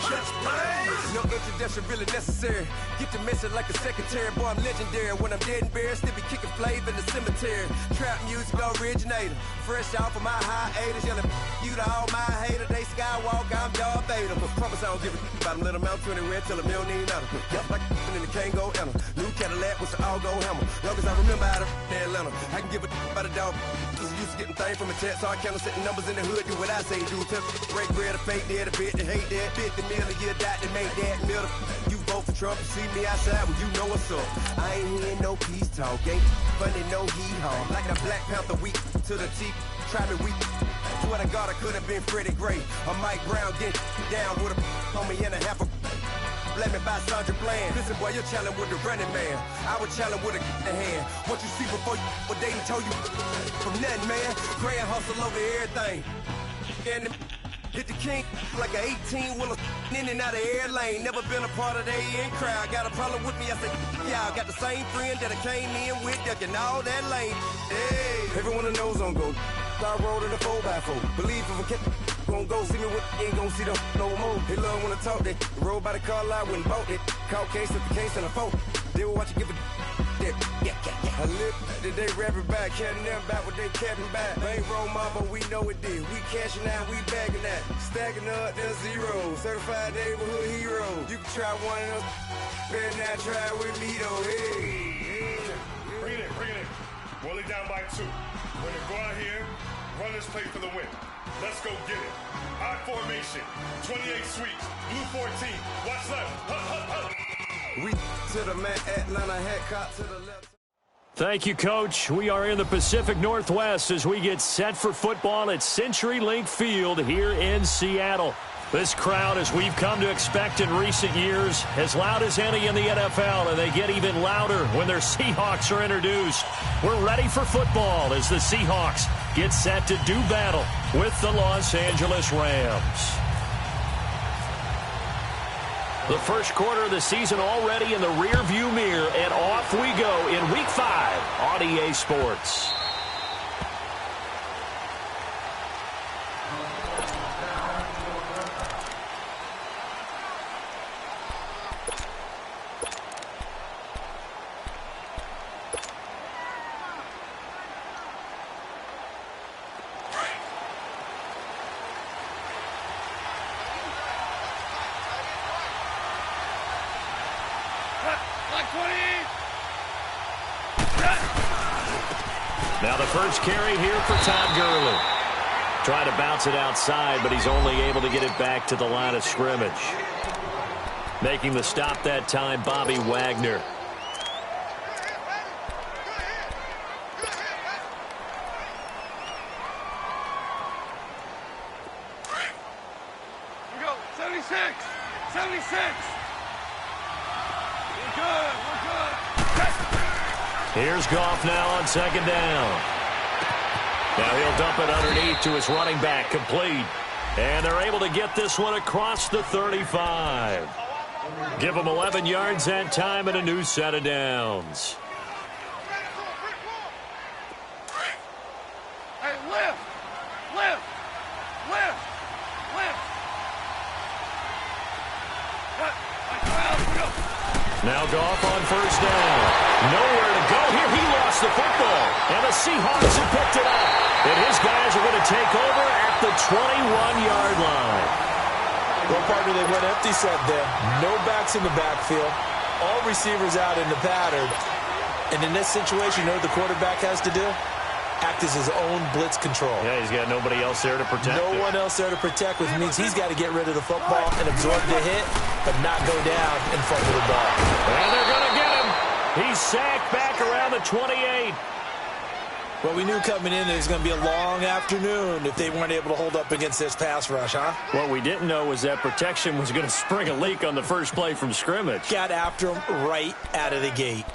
No introduction really necessary. Get the message like a secretary. Boy, I'm legendary. When I'm dead and buried, still be kicking flavor in the cemetery. Trap music originator. Fresh off of my hiatus. Yelling you to all my haters. They skywalk, I'm Darth Vader. Promise I don't give a about them. Let them out 20 red till them don't need nothing. Yep, like and the can't go enter. New Cadillac with the all-go hammer. Long as I remember how to Atlanta. I can give a about a dog. Just used to getting things from a text. So I count setting numbers in the hood. Do what I say do. Tell break bread or fake dead. A bit to hate that. 50 million a year dot to make that middle. You vote for Trump, you see me outside, well, you know what's up. I ain't hearing no peace talk, ain't funny, no hee-haw. Like the Black Panther weak to the teeth, try me weak. Swear to God, I could have been Freddie Gray. Or Mike Brown getting down with a on me and a half a blame me by Sandra Bland. Listen, boy, you're challenged with the running man. I was challenged with a hand. What you see before you, what they told you from nothing, man. Grand hustle over everything. And hit the king like an 18-wheeler in and out of air lane. Never been a part of the in crowd. Got a problem with me, I said, yeah, I got the same friend that I came in with, ducking all that lane. Hey, everyone that knows on go. I rolled in a 4x4. Believe if I kept gon' go see me with ain't gon' see them no more. They love when I talk that. Roll by the car lot, went and bought it. Caught case at the case and a phone. They will watch you give a that. Yeah. I live that they rapping back, carrying them back what they capping back. Bankroll mama, we know it did. We cashing out, we bagging that. Stacking up, there's zero. Certified neighborhood hero. You can try one of them, better not try with me though. Hey. Bring it in. Roll it down by 2. We're gonna go out here, run this play for the win. Let's go get it. I formation, 28 sweeps, blue 14. Watch left. We to the man, Atlanta head caught to the left. Thank you, Coach. We are in the Pacific Northwest as we get set for football at CenturyLink Field here in Seattle. This crowd, as we've come to expect in recent years, as loud as any in the NFL, and they get even louder when their Seahawks are introduced. We're ready for football as the Seahawks get set to do battle with the Los Angeles Rams. The first quarter of the season already in the rear-view mirror, and off we go in Week 5 on EA Sports. Now the first carry here for Todd Gurley. Trying to bounce it outside, but he's only able to get it back to the line of scrimmage. Making the stop that time, Bobby Wagner. We go, 76! 76! We're good. Here's Goff now on second down. Now he'll dump it underneath to his running back, complete. And they're able to get this one across the 35. Give them 11 yards that time and a new set of downs. Hey, lift! Now Goff on first down. Nowhere to go here. He lost the football. And the Seahawks have picked it up. And his guys are going to take over at the 21-yard line. Well, partner, they went empty set there. No backs in the backfield. All receivers out in the pattern. And in this situation, you know what the quarterback has to do? Act as his own blitz control. Yeah, he's got nobody else there to protect No one else there to protect, which means he's got to get rid of the football and absorb the hit, but not go down and fumble the ball. And they're going to get him. He's sacked back around the 28. Well, we knew coming in it was going to be a long afternoon if they weren't able to hold up against this pass rush, huh? What we didn't know was that protection was going to spring a leak on the first play from scrimmage. Got after him right out of the gate.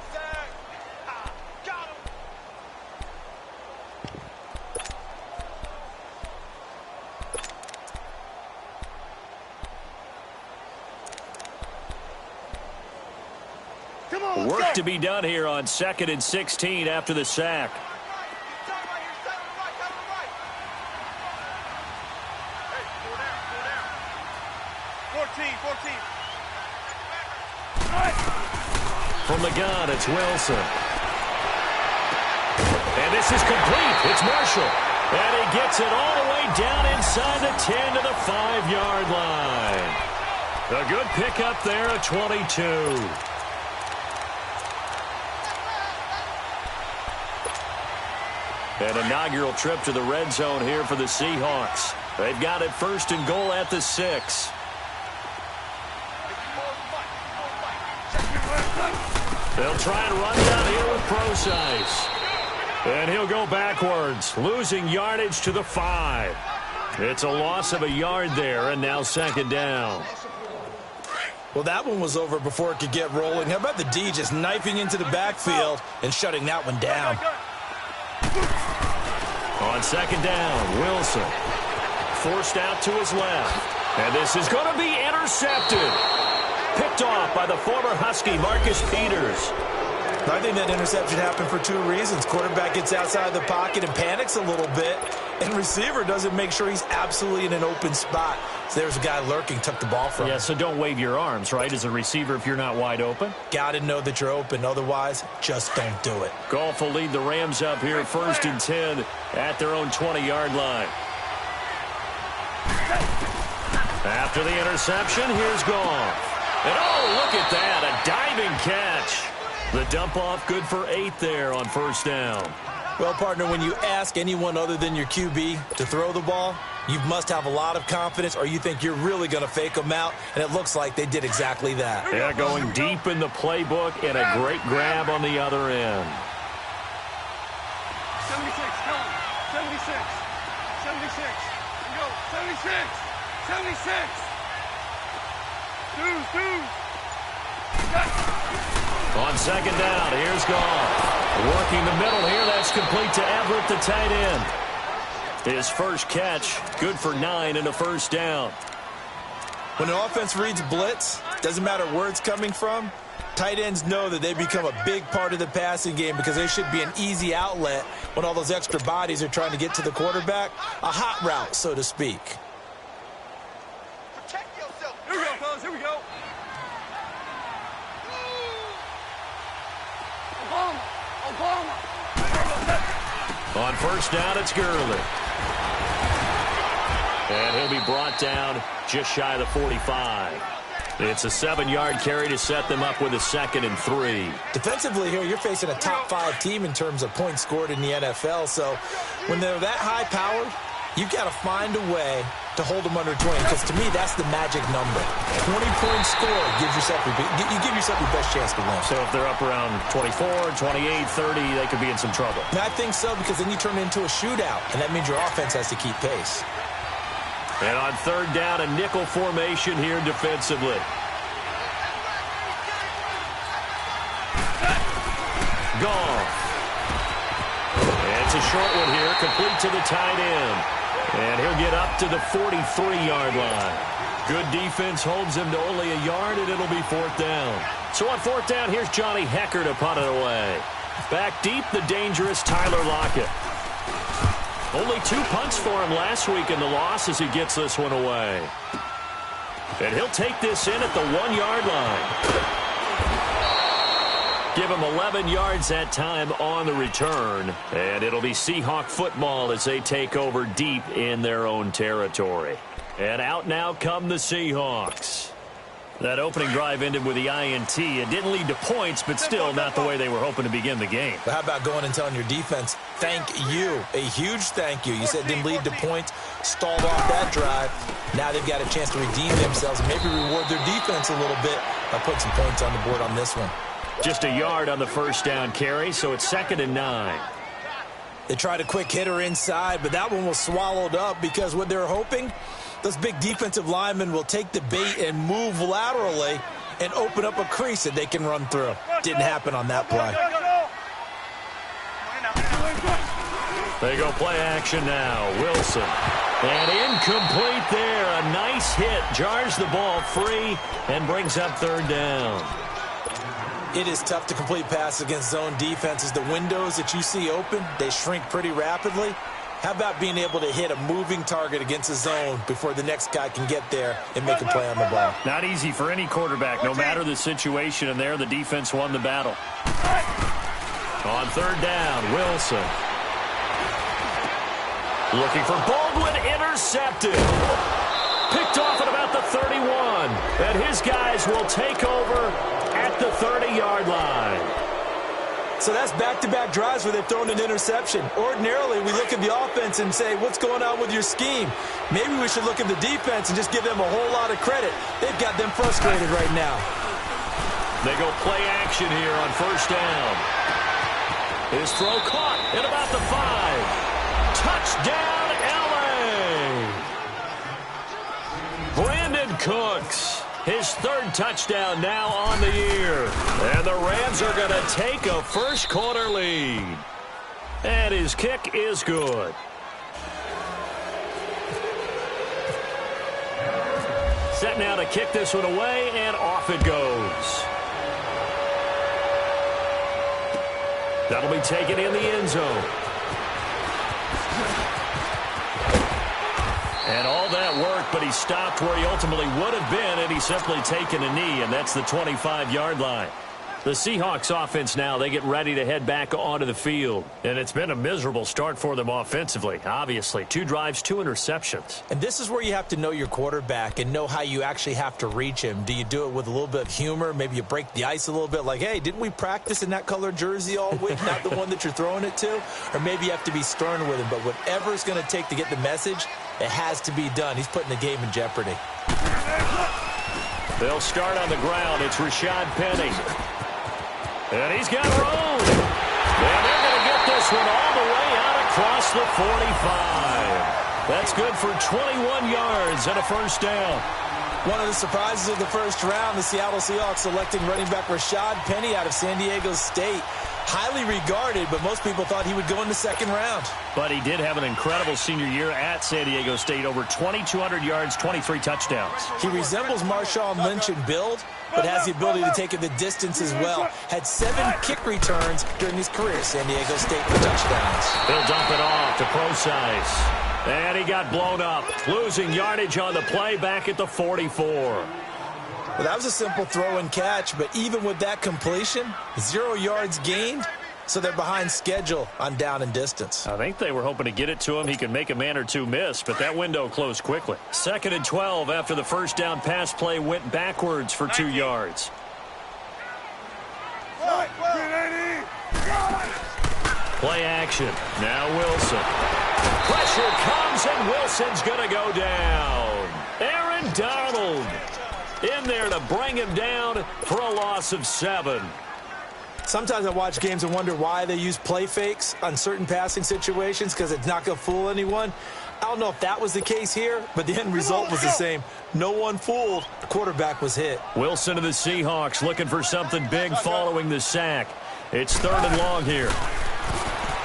Work to be done here on 2nd and 16 after the sack. 14. From the gun, it's Wilson. And this is complete. It's Marshall. And he gets it all the way down inside the 10 to the 5-yard line. A good pickup there at 22. An inaugural trip to the red zone here for the Seahawks. They've got it 1st and goal at the 6. They'll try and run down here with Procise. And he'll go backwards, losing yardage to the 5. It's a loss of a yard there, and now 2nd down. Well, that one was over before it could get rolling. How about the D just knifing into the backfield and shutting that one down? On 2nd down, Wilson forced out to his left. And this is going to be intercepted. Picked off by the former Husky, Marcus Peters. I think that interception happened for 2 reasons. Quarterback gets outside the pocket and panics a little bit, and receiver doesn't make sure he's absolutely in an open spot. So there's a guy lurking, took the ball from him. Yeah, so don't wave your arms, right, as a receiver if you're not wide open. Got to know that you're open. Otherwise, just don't do it. Goff will lead the Rams up here 1st and 10 at their own 20-yard line. After the interception, here's Goff. And oh, look at that, a diving catch. The dump off good for 8 there on 1st down. Well, partner, when you ask anyone other than your QB to throw the ball, you must have a lot of confidence or you think you're really going to fake them out, and it looks like they did exactly that. Yeah, going deep in the playbook and a great grab on the other end. 76, come on. 76. 76. Go. 76. 76. Two. On 2nd down, here's Goff. Working the middle here, that's complete to Everett, the tight end. His first catch, good for 9 and a 1st down. When the offense reads blitz, doesn't matter where it's coming from, tight ends know that they become a big part of the passing game because they should be an easy outlet when all those extra bodies are trying to get to the quarterback. A hot route, so to speak. Protect yourself. Here we go, fellas. Here we go. Obama. On 1st down, it's Gurley. And he'll be brought down just shy of the 45. It's a 7-yard carry to set them up with a 2nd and 3. Defensively here, you're facing a top 5 team in terms of points scored in the NFL. So when they're that high-powered, you've got to find a way to hold them under 20, because to me, that's the magic number. 20-point score gives yourself you give yourself your best chance to win. So if they're up around 24, 28, 30, they could be in some trouble. And I think so, because then you turn it into a shootout, and that means your offense has to keep pace. And on 3rd down, a nickel formation here defensively. Goff. And it's a short one here, complete to the tight end. And he'll get up to the 43-yard line. Good defense holds him to only a yard, and it'll be 4th down. So on 4th down, here's Johnny Hecker to punt it away. Back deep, the dangerous Tyler Lockett. Only 2 punts for him last week in the loss as he gets this one away. And he'll take this in at the 1-yard line. Give him 11 yards that time on the return. And it'll be Seahawk football as they take over deep in their own territory. And out now come the Seahawks. That opening drive ended with the INT. It didn't lead to points, but still not the way they were hoping to begin the game. But how about going and telling your defense, thank you, a huge thank you. You said it didn't lead to points, stalled off that drive. Now they've got a chance to redeem themselves and maybe reward their defense a little bit by putting some points on the board on this one. Just a yard on the 1st down carry, so it's 2nd and 9. They tried a quick hitter inside, but that one was swallowed up because what they're hoping, those big defensive linemen will take the bait and move laterally and open up a crease that they can run through. Didn't happen on that play. They go play action now. Wilson. And incomplete there. A nice hit. Jars the ball free and brings up 3rd down. It is tough to complete passes against zone defenses. The windows that you see open, they shrink pretty rapidly. How about being able to hit a moving target against a zone before the next guy can get there and make a play on the ball? Not easy for any quarterback, no matter the situation, and there the defense won the battle. On third down, Wilson. Looking for Baldwin, intercepted. Picked off at about the 31, and his guys will take over at the 30-yard line. So that's back-to-back drives where they've thrown an interception. Ordinarily, we look at the offense and say, what's going on with your scheme? Maybe we should look at the defense and just give them a whole lot of credit. They've got them frustrated right now. They go play action here on first down. His throw caught at about the 5. Touchdown, L.A. Brandon Cooks. His third touchdown now on the year. And the Rams are going to take a first-quarter lead. And his kick is good. Set now to kick this one away, and off it goes. That'll be taken in the end zone. And all that work, but he stopped where he ultimately would have been, and he's simply taken a knee, and that's the 25-yard line. The Seahawks offense now, they get ready to head back onto the field. And it's been a miserable start for them offensively, obviously. 2 drives, 2 interceptions. And this is where you have to know your quarterback and know how you actually have to reach him. Do you do it with a little bit of humor? Maybe you break the ice a little bit like, hey, didn't we practice in that colored jersey all week, not the one that you're throwing it to? Or maybe you have to be stern with him. But whatever it's going to take to get the message, it has to be done. He's putting the game in jeopardy. They'll start on the ground. It's Rashad Penny. And he's got room. And they're going to get this one all the way out across the 45. That's good for 21 yards and a first down. One of the surprises of the first round, the Seattle Seahawks selecting running back Rashad Penny out of San Diego State. Highly regarded, but most people thought he would go in the second round. But he did have an incredible senior year at San Diego State. Over 2,200 yards, 23 touchdowns. He resembles Marshawn Lynch in build, but has the ability to take it the distance as well. Had 7 kick returns during his career at San Diego State for touchdowns. He'll dump it off to Procise. And he got blown up, losing yardage on the play back at the 44. Well, that was a simple throw and catch, but even with that completion, 0 yards gained, so they're behind schedule on down and distance. I think they were hoping to get it to him. He could make a man or two miss, but that window closed quickly. 2nd and 12 after the first down pass play went backwards for 2 yards. Play action. Now Wilson. Pressure comes, and Wilson's going to go down. Aaron Donald in there to bring him down for a loss of 7. Sometimes I watch games and wonder why they use play fakes on certain passing situations, because it's not going to fool anyone. I don't know if that was the case here, but the end result was the same. No one fooled. The quarterback was hit. Wilson of the Seahawks looking for something big following the sack. It's 3rd and long here.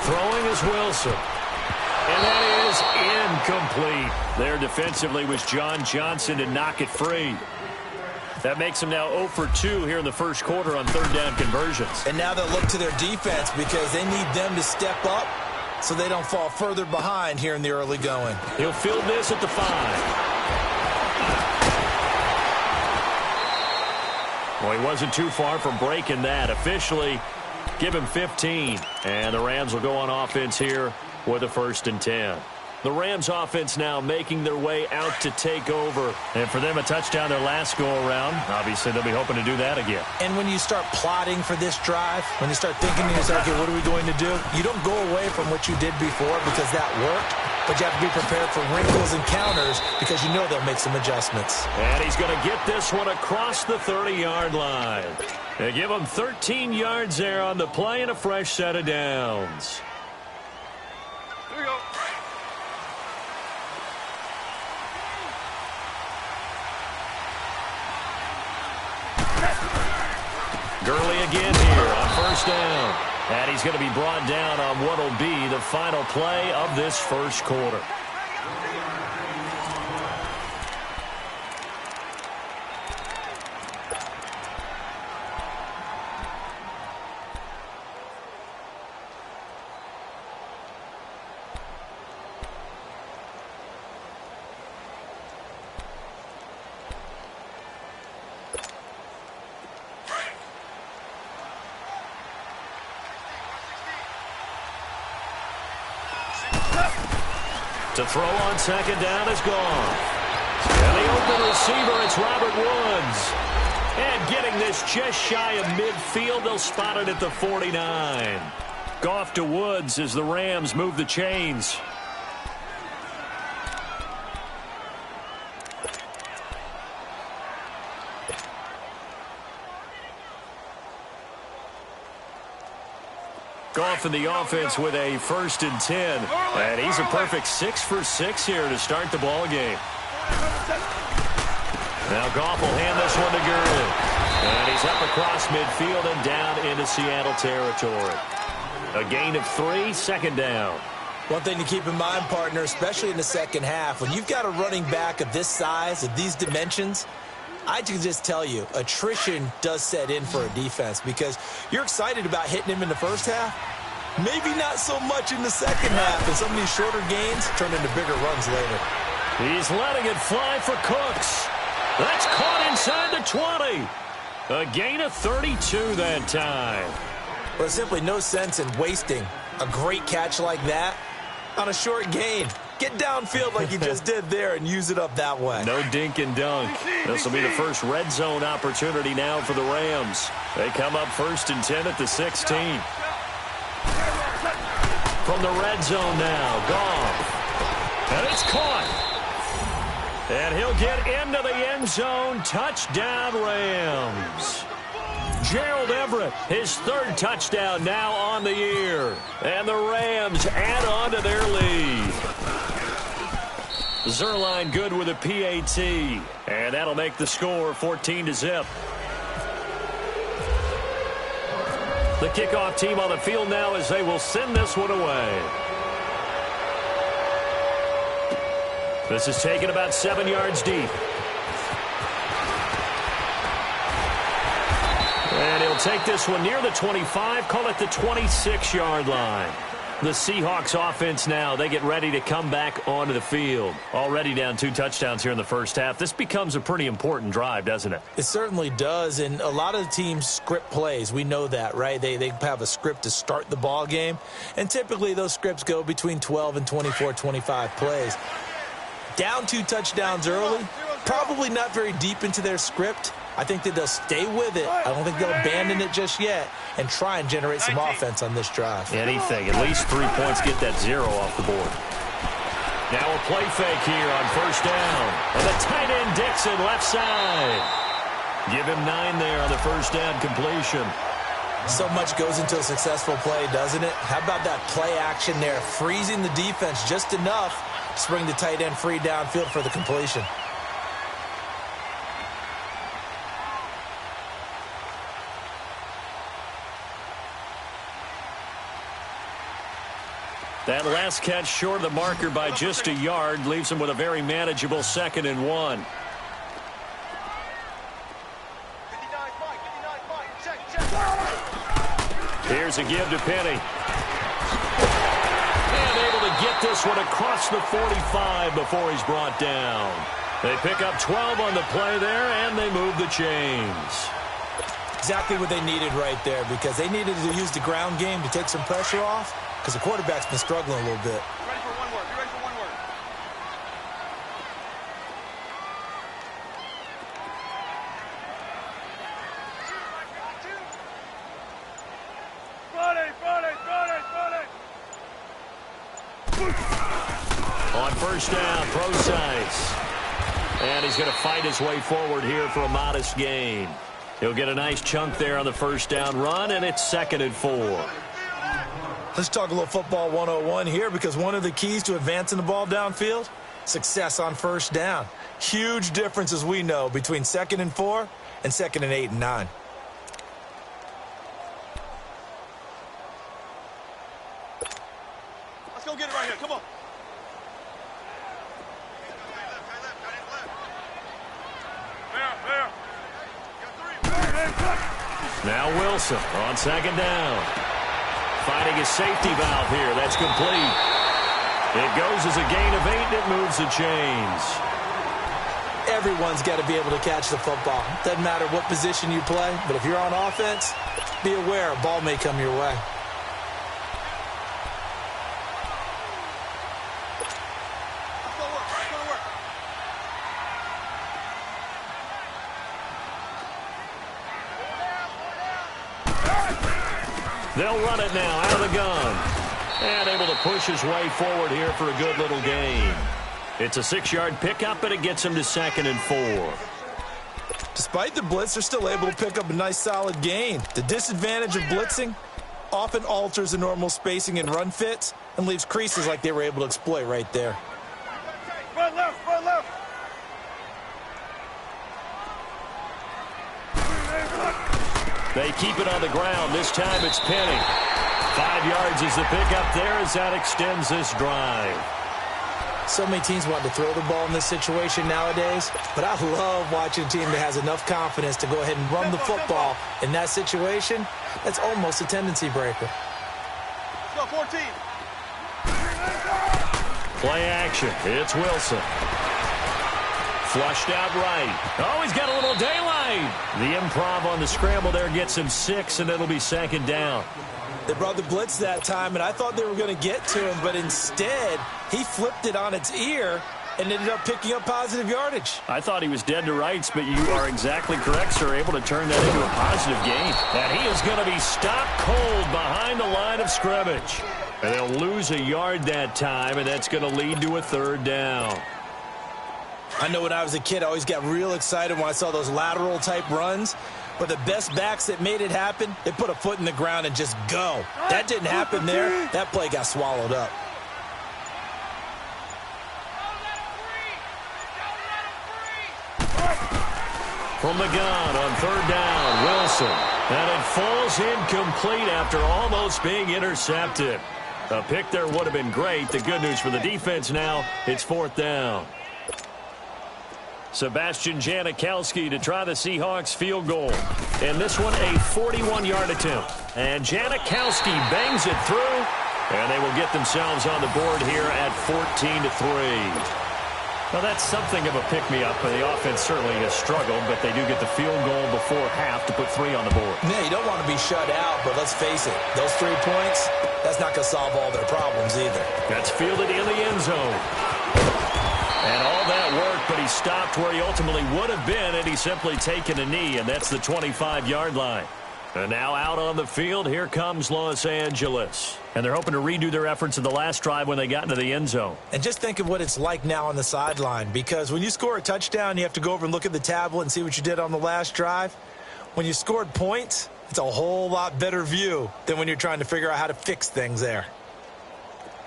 Throwing is Wilson. And that is incomplete. There defensively was John Johnson to knock it free. That makes them now 0 for 2 here in the first quarter on 3rd down conversions. And now they'll look to their defense because they need them to step up so they don't fall further behind here in the early going. He'll field this at the 5. Well, he wasn't too far from breaking that. Officially, give him 15. And the Rams will go on offense here with a 1st and 10. The Rams offense now making their way out to take over. And for them, a touchdown their last go-around. Obviously, they'll be hoping to do that again. And when you start plotting for this drive, when you start thinking to yourself, okay, what are we going to do? You don't go away from what you did before because that worked. But you have to be prepared for wrinkles and counters because you know they'll make some adjustments. And he's going to get this one across the 30-yard line. They give him 13 yards there on the play and a fresh set of downs. Here we go. Gurley again here on first down. And he's going to be brought down on what will be the final play of this first quarter. To throw on second down is gone. And the open receiver, it's Robert Woods. And getting this just shy of midfield, they'll spot it at the 49. Goff to Woods as the Rams move the chains. Goff in the offense with a 1st and 10. And he's a perfect 6 for 6 here to start the ball game. Now Goff will hand this one to Gurley. And he's up across midfield and down into Seattle territory. A gain of 3, second down. One thing to keep in mind, partner, especially in the second half, when you've got a running back of this size, of these dimensions, I can just tell you, attrition does set in for a defense because you're excited about hitting him in the first half. Maybe not so much in the second half, and some of these shorter gains turn into bigger runs later. He's letting it fly for Cooks. That's caught inside the 20. A gain of 32 that time. Well, there's simply no sense in wasting a great catch like that on a short gain. Get downfield like you just did there and use it up that way. No dink and dunk. This will be the first red zone opportunity now for the Rams. They come up 1st and 10 at the 16. From the red zone now, Goff. And it's caught. And he'll get into the end zone. Touchdown, Rams. Gerald Everett, his 3rd touchdown now on the year. And the Rams add on to their lead. Zerline good with a PAT. And that'll make the score 14-0. The kickoff team on the field now as they will send this one away. This is taken about 7 yards deep. And he'll take this one near the 25, call it the 26-yard line. The Seahawks offense now, they get ready to come back onto the field. Already down 2 touchdowns here in the first half. This becomes a pretty important drive, doesn't it? It certainly does, and a lot of the teams script plays. We know that, right? They have a script to start the ball game, and typically those scripts go between 12 and 24, 25 plays. Down 2 touchdowns early, probably not very deep into their script. I think that they'll stay with it. I don't think they'll abandon it just yet and try and generate some offense on this drive. Anything. At least 3 points, get that 0 off the board. Now a play fake here on 1st down. And the tight end Dixon left side. Give him 9 there on the 1st down completion. So much goes into a successful play, doesn't it? How about that play action there? Freezing the defense just enough to bring the tight end free downfield for the completion. That last catch short of the marker by just a yard leaves him with a very manageable 2nd and 1. Here's a give to Penny. And able to get this one across the 45 before he's brought down. They pick up 12 on the play there, and they move the chains. Exactly what they needed right there, because they needed to use the ground game to take some pressure off, because the quarterback's been struggling a little bit. Ready for one word. You ready for one word? On 1st down, Procise. And he's going to fight his way forward here for a modest gain. He'll get a nice chunk there on the 1st down run, and it's 2nd and 4. Let's talk a little football 101 here, because one of the keys to advancing the ball downfield, success on 1st down. Huge difference, as we know, between 2nd and 4 and 2nd and 8 and 9. Let's go get it right here. Come on. Now Wilson on 2nd down. Finding his safety valve here. That's complete. It goes as a gain of 8, and it moves the chains. Everyone's got to be able to catch the football. Doesn't matter what position you play, but if you're on offense, be aware a ball may come your way. They'll run it now out of the gun. And able to push his way forward here for a good little gain. It's a 6-yard pickup, and it gets him to 2nd and 4. Despite the blitz, they're still able to pick up a nice solid gain. The disadvantage of blitzing often alters the normal spacing and run fits and leaves creases like they were able to exploit right there. Run left, run left. They keep it on the ground. This time it's Penny. 5 yards is the pickup there as that extends this drive. So many teams want to throw the ball in this situation nowadays, but I love watching a team that has enough confidence to go ahead and run the football in that situation. That's almost a tendency breaker. Let's go, 14. Play action. It's Wilson. Flushed out right. Oh, he's got a little daylight. The improv on the scramble there gets him 6, and it'll be 2nd down. They brought the blitz that time, and I thought they were going to get to him, but instead, he flipped it on its ear and ended up picking up positive yardage. I thought he was dead to rights, but you are exactly correct, sir. Able to turn that into a positive gain. And he is going to be stopped cold behind the line of scrimmage. And they'll lose a yard that time, and that's going to lead to a 3rd down. I know when I was a kid, I always got real excited when I saw those lateral-type runs. But the best backs that made it happen, they put a foot in the ground and just go. That didn't happen there. That play got swallowed up. From the gun on 3rd down, Wilson. And it falls incomplete after almost being intercepted. A pick there would have been great. The good news for the defense now, it's 4th down. Sebastian Janikowski to try the Seahawks field goal. And this one, a 41-yard attempt. And Janikowski bangs it through, and they will get themselves on the board here at 14-3. Now, that's something of a pick-me-up. The offense certainly has struggled, but they do get the field goal before half to put 3 on the board. Yeah, you don't want to be shut out, but let's face it, those 3 points, that's not going to solve all their problems either. That's fielded in the end zone. And all that work, but he stopped where he ultimately would have been, and he's simply taken a knee, and that's the 25-yard line. And now out on the field, here comes Los Angeles. And they're hoping to redo their efforts in the last drive when they got into the end zone. And just think of what it's like now on the sideline, because when you score a touchdown, you have to go over and look at the tablet and see what you did on the last drive. When you scored points, it's a whole lot better view than when you're trying to figure out how to fix things there.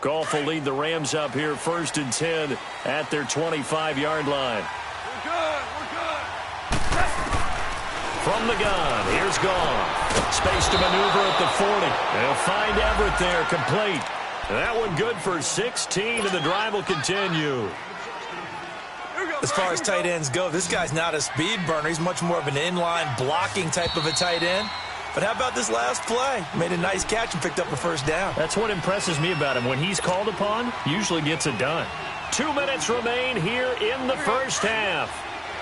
Goff will lead the Rams up here 1st and 10 at their 25-yard line. We're good. We're good. From the gun, here's Goff. Space to maneuver at the 40. They'll find Everett there, complete. That one good for 16, and the drive will continue. As far as tight ends go, this guy's not a speed burner. He's much more of an inline blocking type of a tight end. But how about this last play? Made a nice catch and picked up a 1st down. That's what impresses me about him. When he's called upon, usually gets it done. 2 minutes remain here in the first half.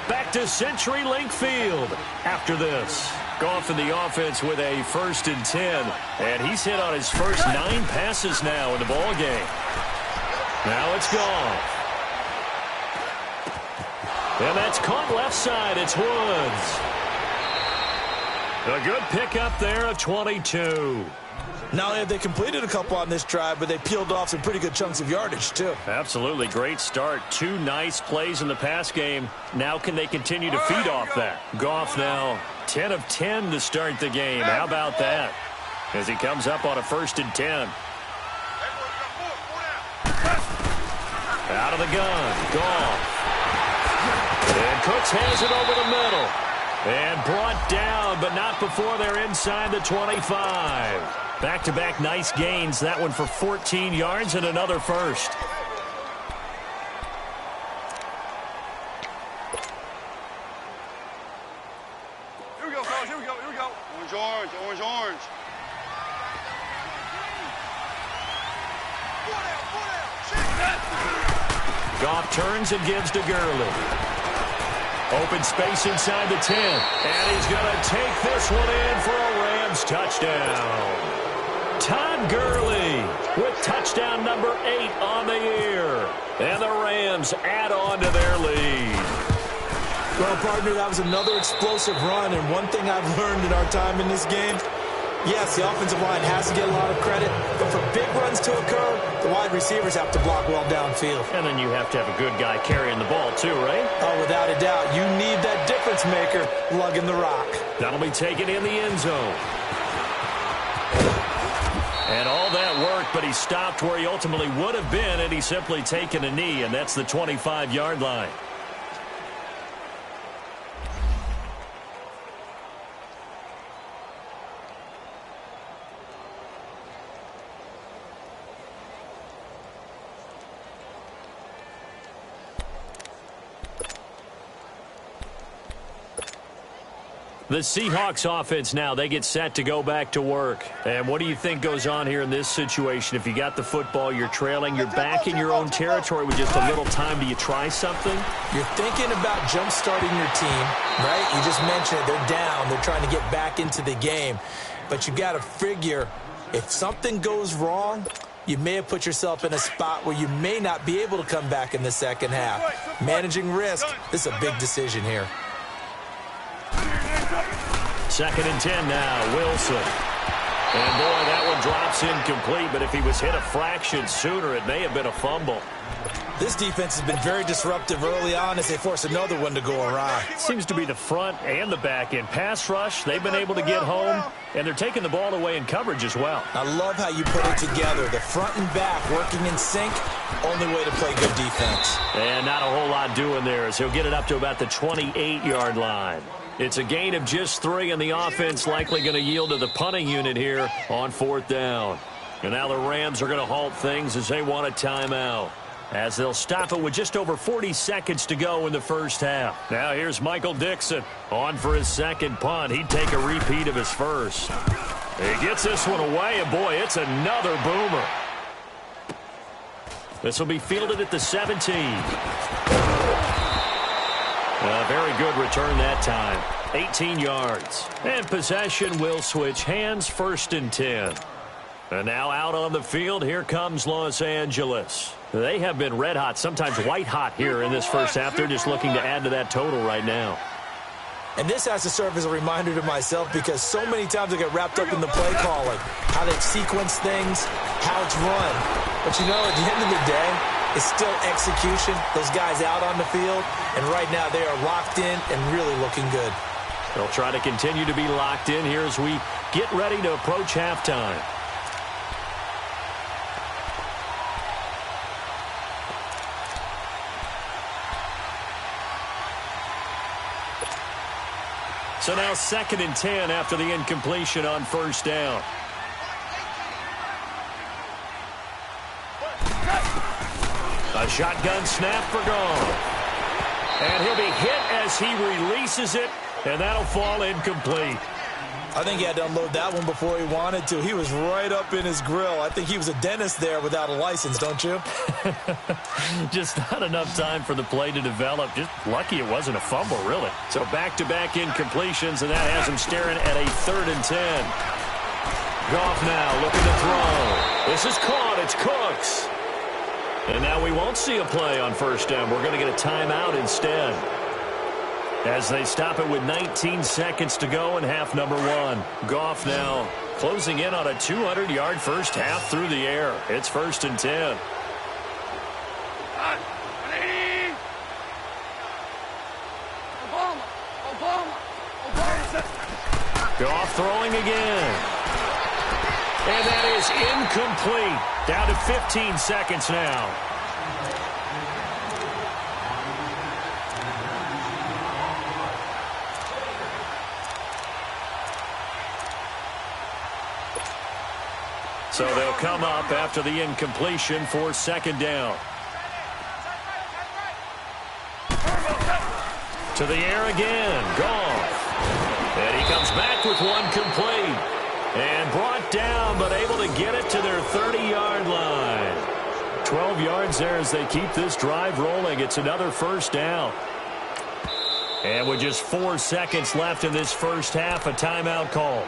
Back to CenturyLink Field after this. Goff in the offense with a 1st and 10. And he's hit on his first 9 passes now in the ball game. Now it's Goff. And that's caught left side. It's Woods. A good pickup there of 22. Not only have they completed a couple on this drive, but they peeled off some pretty good chunks of yardage, too. Absolutely. Great start. 2 nice plays in the pass game. Now can they continue to feed off that? Goff now 10 of 10 to start the game. How about that? As he comes up on a 1st and 10. Out of the gun. Goff. And Cooks has it over the middle. And brought down, but not before they're inside the 25. Back-to-back nice gains. That one for 14 yards and another 1st. Here we go, fellas. Here we go. Here we go. Orange, orange, orange, orange. Goff turns and gives to Gurley. Open space inside the 10. And he's going to take this one in for a Rams touchdown. Todd Gurley with touchdown number 8 on the year. And the Rams add on to their lead. Well, partner, that was another explosive run. And one thing I've learned in our time in this game, Yes, the offensive line has to get a lot of credit, but for big runs to occur, the wide receivers have to block well downfield. And then you have to have a good guy carrying the ball too, right? Oh, without a doubt. You need that difference maker lugging the rock. That'll be taken in the end zone. And all that worked, but he stopped where he ultimately would have been, and he's simply taken a knee, and that's the 25-yard line. The Seahawks offense now, they get set to go back to work. And what do you think goes on here in this situation? If you got the football, you're trailing, you're back in your own territory with just a little time. Do you try something? You're thinking about jump-starting your team, right? You just mentioned it. They're down. They're trying to get back into the game. But you got to figure if something goes wrong, you may have put yourself in a spot where you may not be able to come back in the second half. Managing risk, this is a big decision here. 2nd and 10 now, Wilson. And boy, that one drops incomplete, but if he was hit a fraction sooner, it may have been a fumble. This defense has been very disruptive early on as they force another one to go awry. Seems to be the front and the back end. Pass rush, they've been able to get home, and they're taking the ball away in coverage as well. I love how you put it together. The front and back working in sync, only way to play good defense. And not a whole lot doing there as he'll get it up to about the 28-yard line. It's a gain of just 3, and the offense likely going to yield to the punting unit here on 4th down. And now the Rams are going to halt things as they want a timeout, as they'll stop it with just over 40 seconds to go in the first half. Now here's Michael Dixon on for his second punt. He'd take a repeat of his first. He gets this one away, and boy, it's another boomer. This will be fielded at the 17. A very good return that time. 18 yards. And possession will switch hands, 1st and 10. And now out on the field, here comes Los Angeles. They have been red hot, sometimes white hot here in this first half. They're just looking to add to that total right now. And this has to serve as a reminder to myself because so many times I get wrapped up in the play calling, how they sequence things, how it's run. But you know, at the end of the day, it's still execution. Those guys out on the field, and right now they are locked in and really looking good. They'll try to continue to be locked in here as we get ready to approach halftime. So now 2nd and 10 after the incompletion on 1st down. A shotgun snap for Gone. And he'll be hit as he releases it, and that'll fall incomplete. I think he had to unload that one before he wanted to. He was right up in his grill. I think he was a dentist there without a license, don't you? Just not enough time for the play to develop. Just lucky it wasn't a fumble, really. So back-to-back incompletions, and that has him staring at a 3rd and 10. Goff now looking to throw. This is caught. It's Cooks. And now we won't see a play on 1st down. We're going to get a timeout instead, as they stop it with 19 seconds to go in half number 1. Goff now closing in on a 200-yard first half through the air. It's 1st and 10. Goff throwing again. And that is incomplete. Down to 15 seconds now. So they'll come up after the incompletion for 2nd down. To the air again. Goff. And he comes back with one complete. And brought down, but able to get it to their 30-yard line. 12 yards there as they keep this drive rolling. It's another 1st down. And with just 4 seconds left in this first half, a timeout call.